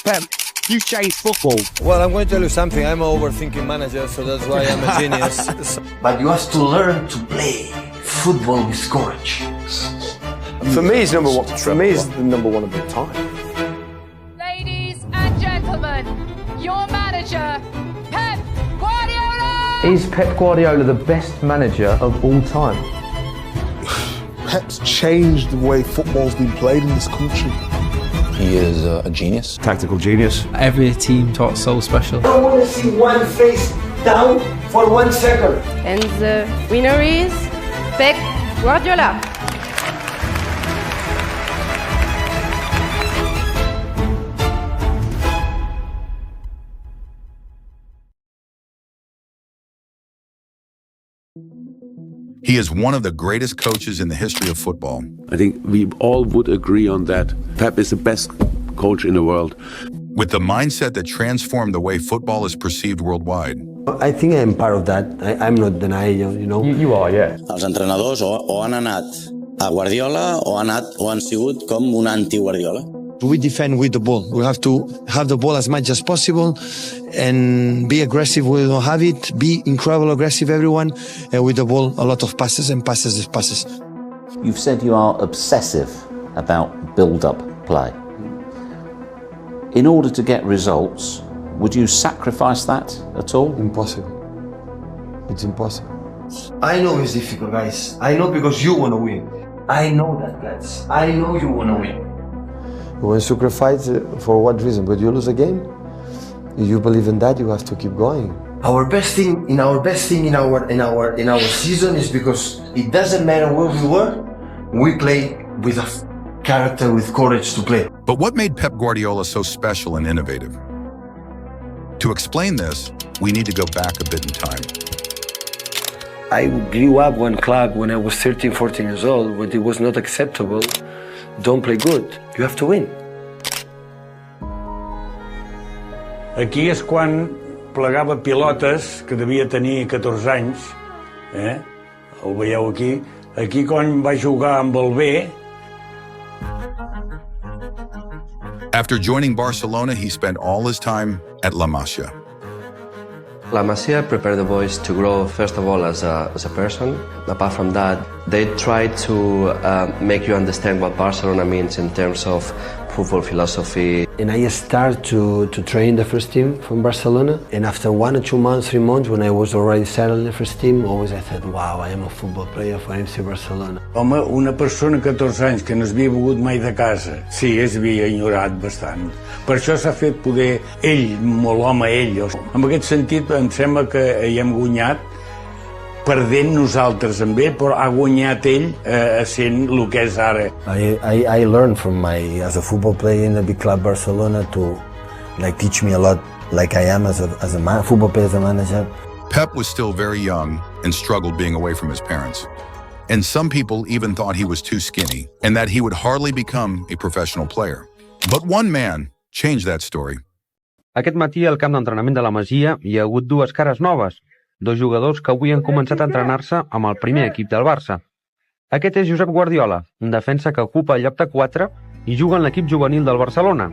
Pep, you changed football. Well, I'm going to tell you something. I'm an overthinking manager, so that's why I'm a genius. But you have to learn to play football with courage. For me, it's number one. For me, it's the number one of the time. Ladies and gentlemen, your manager, Pep Guardiola! Is Pep Guardiola the best manager of all time? Pep's changed the way football's been played in this country. He is a genius. Tactical genius. Every team taught so special. I don't want to see one face down for 1 second. And the winner is Pep Guardiola. He is one of the greatest coaches in the history of football. I think we all would agree on that. Pep is the best coach in the world. With the mindset that transformed the way football is perceived worldwide. I think I'm part of that. I'm not denying, you know. You are, yeah. Els entrenadors o han anat a Guardiola o han sigut com un anti-Guardiola. We defend with the ball. We have to have the ball as much as possible and be aggressive when we don't have it, be incredibly aggressive, everyone, and with the ball, a lot of passes and passes. You've said you are obsessive about build-up play. In order to get results, would you sacrifice that at all? Impossible. It's impossible. I know it's difficult, guys. I know because you want to win. I know that, guys. I know you want to win. You want to sacrifice for what reason? But you lose a game? If you believe in that, you have to keep going. Our best thing in our season is because it doesn't matter where we were, we play with a character, with courage to play. But what made Pep Guardiola so special and innovative? To explain this, we need to go back a bit in time. I grew up one club when I was 13, 14 years old, when it was not acceptable. Don't play good, you have to win. Aquí és quan plegava pilotes, que devia tenir 14 anys, el veieu aquí. Aquí quan va jugar amb el B. After joining Barcelona, he spent all his time at La Masia. La Masia prepared the boys to grow, first of all, as a person. Apart from that, they try to make you understand what Barcelona means in terms of football philosophy. And I started to train the first team from Barcelona. And after 1 or 2 months, 3 months, when I was already settled in the first team, always I thought, wow, I am a football player for FC Barcelona. Home, una persona de 14 anys que no s'havia mogut mai de casa, sí, s'havia ignorat bastant. Per això s'ha fet poder ell, molt home ell. En aquest sentit, em sembla que hi hem guanyat perdent nosaltres amb ell, però ha guanyat ell sent el que és ara. I learned from as a football player in the big club Barcelona to teach me a lot like I am as a football player, as a manager. Pep was still very young and struggled being away from his parents. And some people even thought he was too skinny and that he would hardly become a professional player. But one man changed that story. Aquest matí al camp d'entrenament de la Masia hi ha hagut dues cares noves, dos jugadors que avui han començat a entrenar-se amb el primer equip del Barça. Aquest és Josep Guardiola, un defensa que ocupa el lloc de 4 i juga en l'equip juvenil del Barcelona.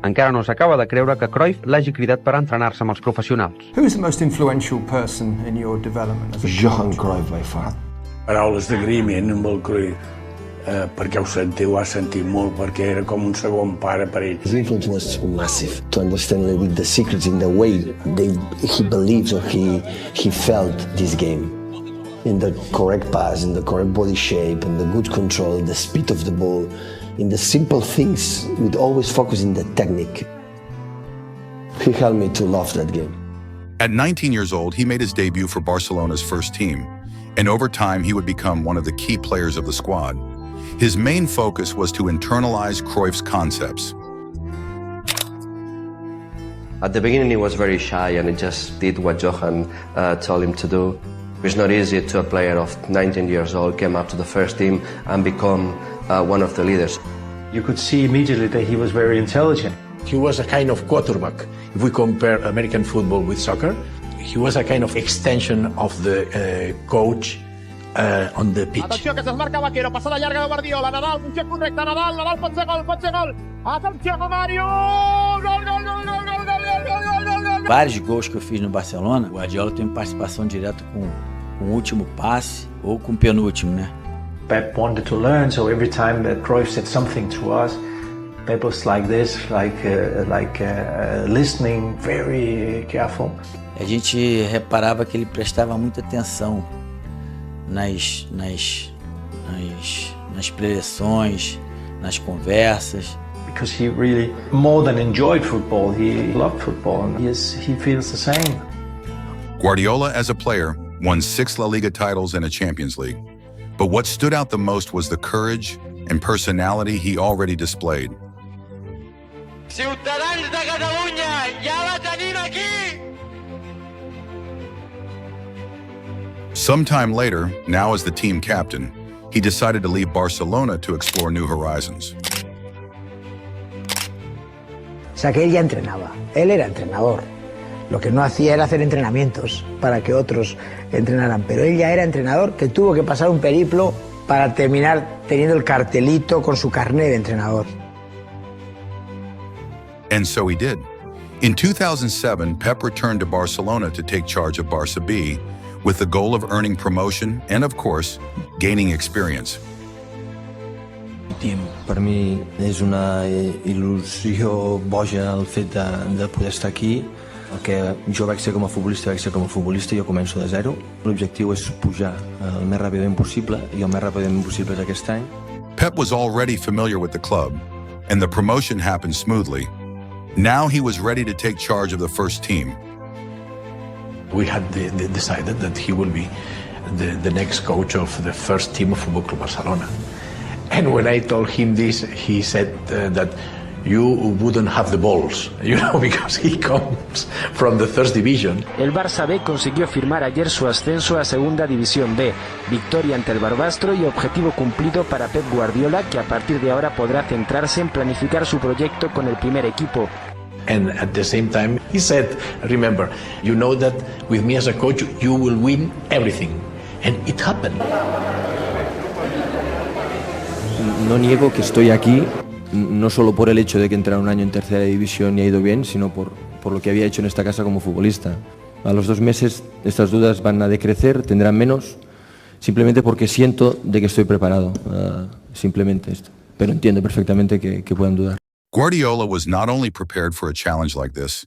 Encara no s'acaba de creure que Cruijff l'hagi cridat per entrenar-se amb els professionals. Who is the most influential person in your development as a coach? Johan Cruijff, by far. Paraules d'agraïment amb el Cruijff, perquè ho ha sentit molt, perquè era com un segon pare per ell. His influence was massive, to understand a little bit the secrets in the way he believes or he felt this game. In the correct pass, in the correct body shape, in the good control, in the speed of the ball, in the simple things, we'd always focus in the technique. He helped me to love that game. At 19 years old, he made his debut for Barcelona's first team, and over time he would become one of the key players of the squad. His main focus was to internalize Cruyff's concepts. At the beginning he was very shy and he just did what Johan told him to do. It's not easy to a player of 19 years old came up to the first team and become one of the leaders. You could see immediately that he was very intelligent. He was a kind of quarterback. If we compare American football with soccer, he was a kind of extension of the coach on the pitch. Atenció que se'ls marca Vaquero, passada llarga de Guardiola, Nadal, un xec correcte, Nadal pot ser gol. Atenció, Mario! Gol! Vários gols que eu fiz no Barcelona, o Guardiola tem participação direta com o último passe ou com o penúltimo, né? Pep wanted to learn, so every time that Cruijff said something to us, Pep was like this, listening, very careful. A gente reparava que ele prestava muita atenção nas preleções, nas conversas. Because he really, more than enjoyed football, he loved football, and he feels the same. Guardiola, as a player, won 6 La Liga titles and a Champions League. But what stood out the most was the courage and personality he already displayed. Ciutadans de Catalunya, ja la tenim aquí! Sometime later, now as the team captain, he decided to leave Barcelona to explore new horizons. O sea que él ya entrenaba, él era entrenador. Lo que no hacía era hacer entrenamientos para que otros entrenaran, pero él ya era entrenador que tuvo que pasar un periplo para terminar teniendo el cartelito con su carné de entrenador. And so he did. In 2007, Pep returned to Barcelona to take charge of Barça B, with the goal of earning promotion and, of course, gaining experience. Per mi és una il·lusió boja el fet de poder estar aquí. El que jo vaig ser com a futbolista, jo començo de zero. L'objectiu és pujar el més ràpidament possible, i el més ràpidament possible és aquest any. Pep was already familiar with the club, and the promotion happened smoothly. Now he was ready to take charge of the first team. We had decided that he will be the next coach of the first team of Football Club Barcelona. And when I told him this, he said that you wouldn't have the balls, because he comes from the first division. El Barça B consiguió firmar ayer su ascenso a Segunda División B, victoria ante el Barbastro y objetivo cumplido para Pep Guardiola, que a partir de ahora podrá centrarse en planificar su proyecto con el primer equipo. And at the same time, he said, remember, you know that with me as a coach, you will win everything. And it happened. No niego que estoy aquí, no solo por el hecho de que entré un año en tercera división y ha ido bien, sino por lo que había hecho en esta casa como futbolista. A los 2 meses estas dudas van a decrecer, tendrán menos, simplemente porque siento de que estoy preparado, simplemente esto. Pero entiendo perfectamente que puedan dudar. Guardiola was not only prepared for a challenge like this,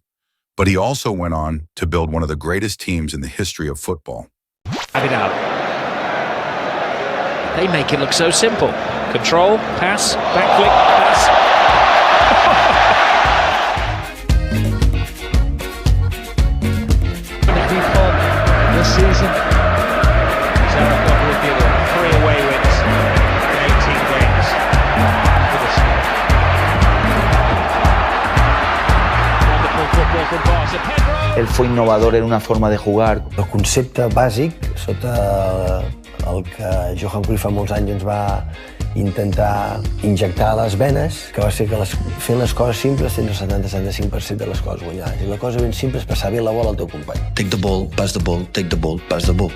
but he also went on to build one of the greatest teams in the history of football. Have it out. They make it look so simple. Control, pass, back flick, pass. This season, Zaragoza 3 away wins in 18 games. Wonderful football from Barca. Él fue innovador en una forma de jugar. El concepte bàsic, sota el que Johan Cruijff fa molts anys ens va intentar injectar a les venes, que va ser que fent les coses simples tens el 70-75% de les coses guanyades. I la cosa ben simple és passar bé la bola al teu company. Take the ball, pass the ball, take the ball, pass the ball.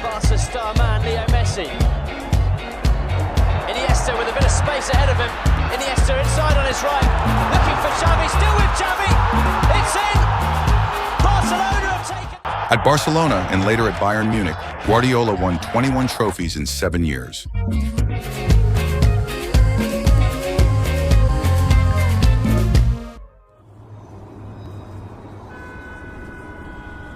Barca star man Leo Messi. Iniesta with a bit of space ahead of him. Iniesta inside on his right, looking for Xavi, still with Xavi. It's in. Barcelona have taken. At Barcelona and later at Bayern Munich, Guardiola won 21 trophies in 7 years.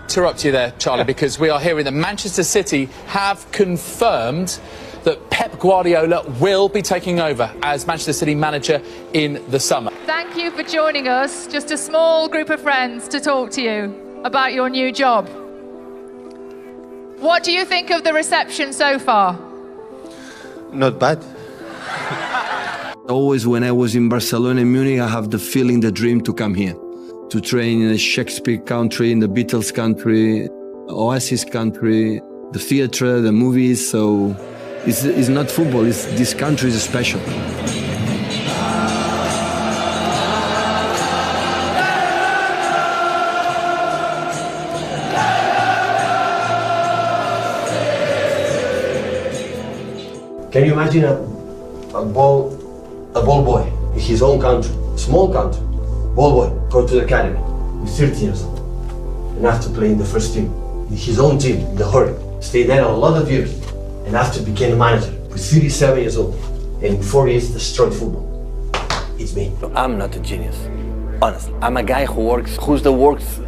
Interrupt you there, Charlie, because we are hearing that Manchester City have confirmed that Pep Guardiola will be taking over as Manchester City manager in the summer. Thank you for joining us, just a small group of friends to talk to you about your new job. What do you think of the reception so far? Not bad. Always when I was in Barcelona and Munich, I have the feeling, the dream to come here. To train in a Shakespeare country, in the Beatles country, Oasis country, the theatre, the movies, so it's not football, this country is special. Can you imagine a ball a ball boy in his own country, small country, ball boy, go to the academy with 30 years old and have to play in the first team, in his own team, in the hurry, stay there a lot of years and after became a manager with 37 years old and in 4 years destroyed football. It's me. I'm not a genius, honestly. I'm a guy who's the works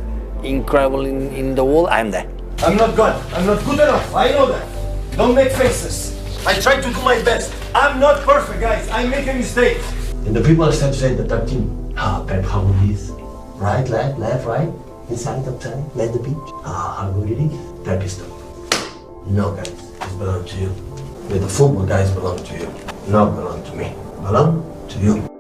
incredible in the world. I'm there. I'm not good. I'm not good enough. I know that. Don't make faces. I try to do my best. I'm not perfect, guys. I make a mistake. And the people start to say the Pep team, Pep, how good it is. Right, left, right. Inside, outside, left the pitch. How good it is. Pep is top. No, guys. It belongs to you. The football guys belong to you. Not belong to me. Belong to you.